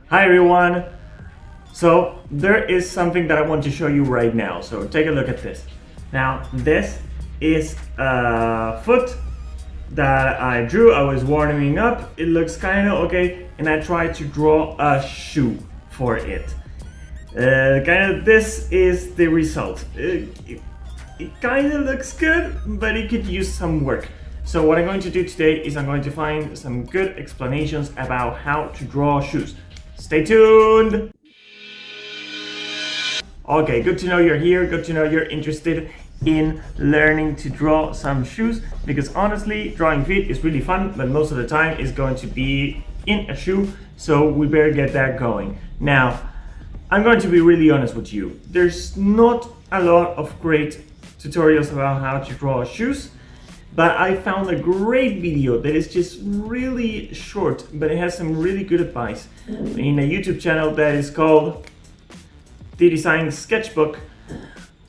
Hi everyone! So there is something that I want to show you right now, so take a look at this. Now this is a foot that I drew. I was warming up, it looks kind of okay, and I tried to draw a shoe for it. This is the result. It kind of looks good, but it could use some work. So what I'm going to do today is I'm going to find some good explanations about how to draw shoes. Stay tuned! Okay, good to know you're here, good to know you're interested in learning to draw some shoes, because honestly, drawing feet is really fun, but most of the time it's going to be in a shoe, so we better get that going. Now, I'm going to be really honest with you. There's not a lot of great tutorials about how to draw shoes, but I found a great video that is just really short, but it has some really good advice in a YouTube channel that is called The Design Sketchbook,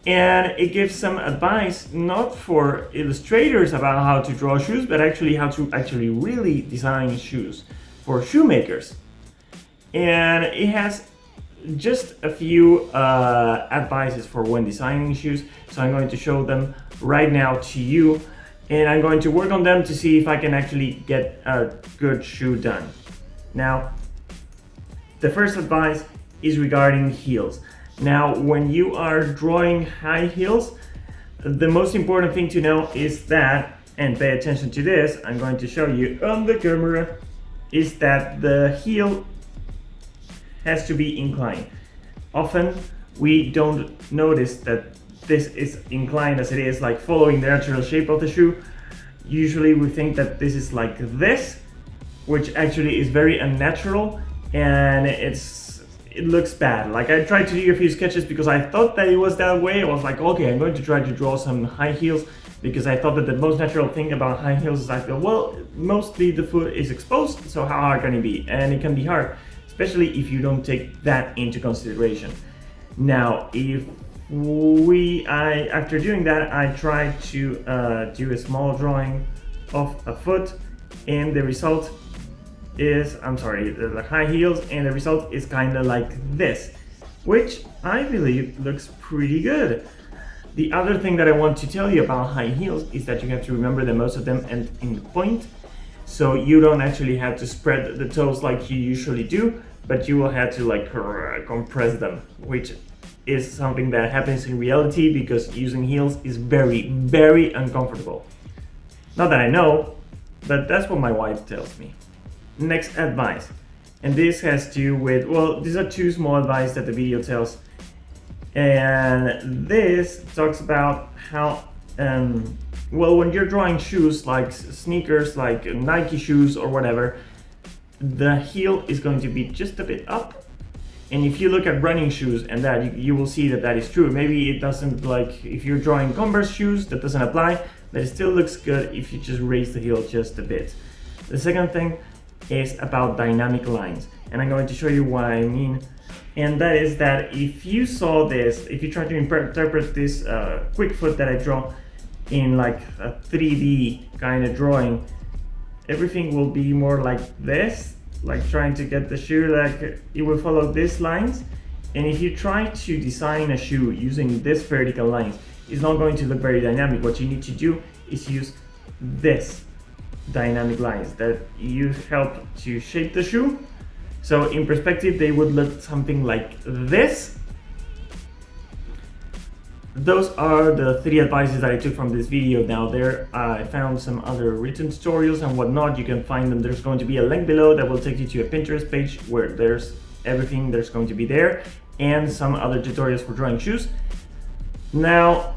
and it gives some advice not for illustrators about how to draw shoes, but actually how to really design shoes for shoemakers. And it has just a few advices for when designing shoes, so I'm going to show them right now to you, and I'm going to work on them to see if I can actually get a good shoe done. Now, the first advice is regarding heels. Now, when you are drawing high heels, the most important thing to know is that, and pay attention to this, I'm going to show you on the camera, is that the heel has to be inclined. Often we don't notice that this is inclined as it is, like following the natural shape of the shoe. Usually we think that this is like this, which actually is very unnatural, and it looks bad. Like, I tried to do a few sketches because I thought that it was that way. I was like, okay, I'm going to try to draw some high heels, because I thought that the most natural thing about high heels is like, well, mostly the foot is exposed, so how hard can it be? And it can be hard, especially if you don't take that into consideration. Now, after doing that, I tried to do a small drawing of a foot, and the result is, the high heels, and the result is kind of like this, which I believe looks pretty good. The other thing that I want to tell you about high heels is that you have to remember that most of them end in the point, so you don't actually have to spread the toes like you usually do, but you will have to like compress them, which is something that happens in reality because using heels is very, very uncomfortable. Not that I know, but that's what my wife tells me. Next advice, and this has to do with, well, these are two small advice that the video tells, and this talks about how, well, when you're drawing shoes like sneakers, like Nike shoes or whatever, the heel is going to be just a bit up. And if you look at running shoes and that, you will see that that is true. Maybe it doesn't, like if you're drawing Converse shoes, that doesn't apply, but it still looks good if you just raise the heel just a bit. The second thing is about dynamic lines, and I'm going to show you what I mean. And that is that if you saw this, if you try to interpret this quick foot that I draw in like a 3D kind of drawing, everything will be more like this, like trying to get the shoe, like it will follow these lines. And if you try to design a shoe using this vertical lines, it's not going to look very dynamic. What you need to do is use this dynamic lines that you help to shape the shoe. So in perspective, they would look something like this. Those are the three advices that I took from this video. Now there, I found some other written tutorials and whatnot. You can find them. There's going to be a link below that will take you to a Pinterest page where there's everything that's going to be there, and some other tutorials for drawing shoes. Now,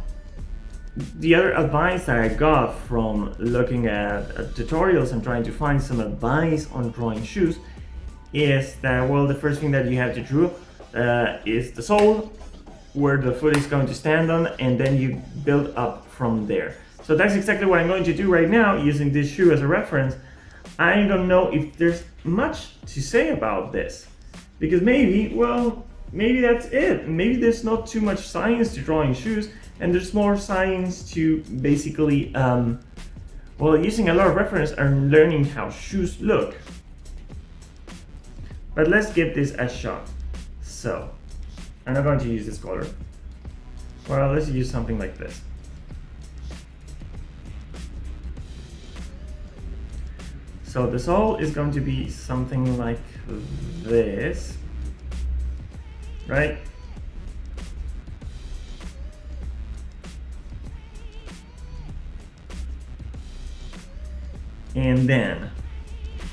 the other advice that I got from looking at tutorials and trying to find some advice on drawing shoes is that, well, the first thing that you have to draw is the sole, where the foot is going to stand on, and then you build up from there. So that's exactly what I'm going to do right now, using this shoe as a reference. I don't know if there's much to say about this, because maybe that's it. Maybe there's not too much science to drawing shoes, and there's more science to basically, using a lot of reference and learning how shoes look. But let's give this a shot. So, I'm not going to use this color. Well, let's use something like this. So the sole is going to be something like this, right? And then,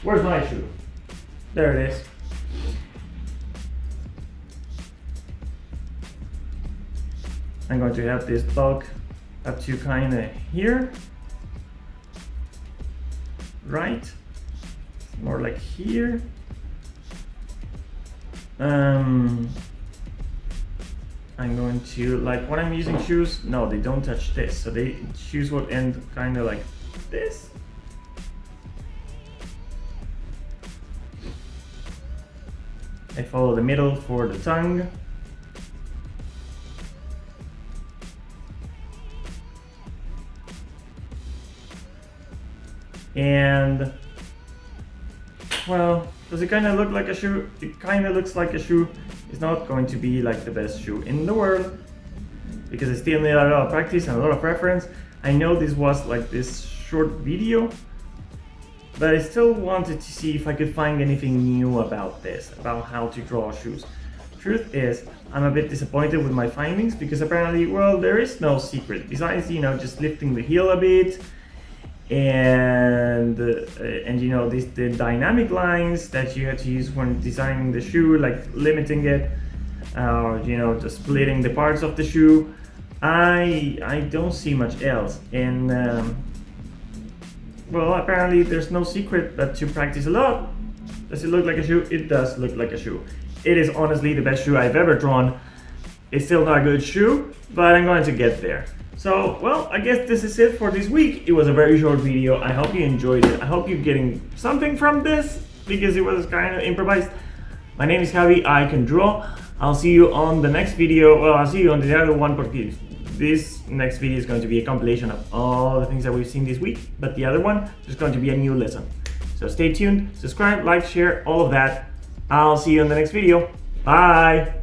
where's my shoe? There it is. I'm going to have this bulk up to kind of here, right? More like here. I'm going to, like when I'm using shoes, no, they don't touch this. So shoes will end kind of like this. I follow the middle for the tongue. And, well, does it kind of look like a shoe? It kind of looks like a shoe. It's not going to be like the best shoe in the world because I still need a lot of practice and a lot of reference. I know this was like this short video, but I still wanted to see if I could find anything new about this, about how to draw shoes. Truth is, I'm a bit disappointed with my findings because apparently, well, there is no secret besides, you know, just lifting the heel a bit and you know, the dynamic lines that you had to use when designing the shoe, like limiting it, or you know, just splitting the parts of the shoe. I don't see much else, and well, apparently there's no secret but to practice a lot. Does it look like a shoe? It does look like a shoe. It is honestly the best shoe I've ever drawn. It's still not a good shoe, but I'm going to get there. So, well, I guess this is it for this week. It was a very short video. I hope you enjoyed it. I hope you're getting something from this because it was kind of improvised. My name is Javi. I can draw. I'll see you on the next video. Well, I'll see you on the other one because this next video is going to be a compilation of all the things that we've seen this week. But the other one is going to be a new lesson. So stay tuned, subscribe, like, share, all of that. I'll see you in the next video. Bye.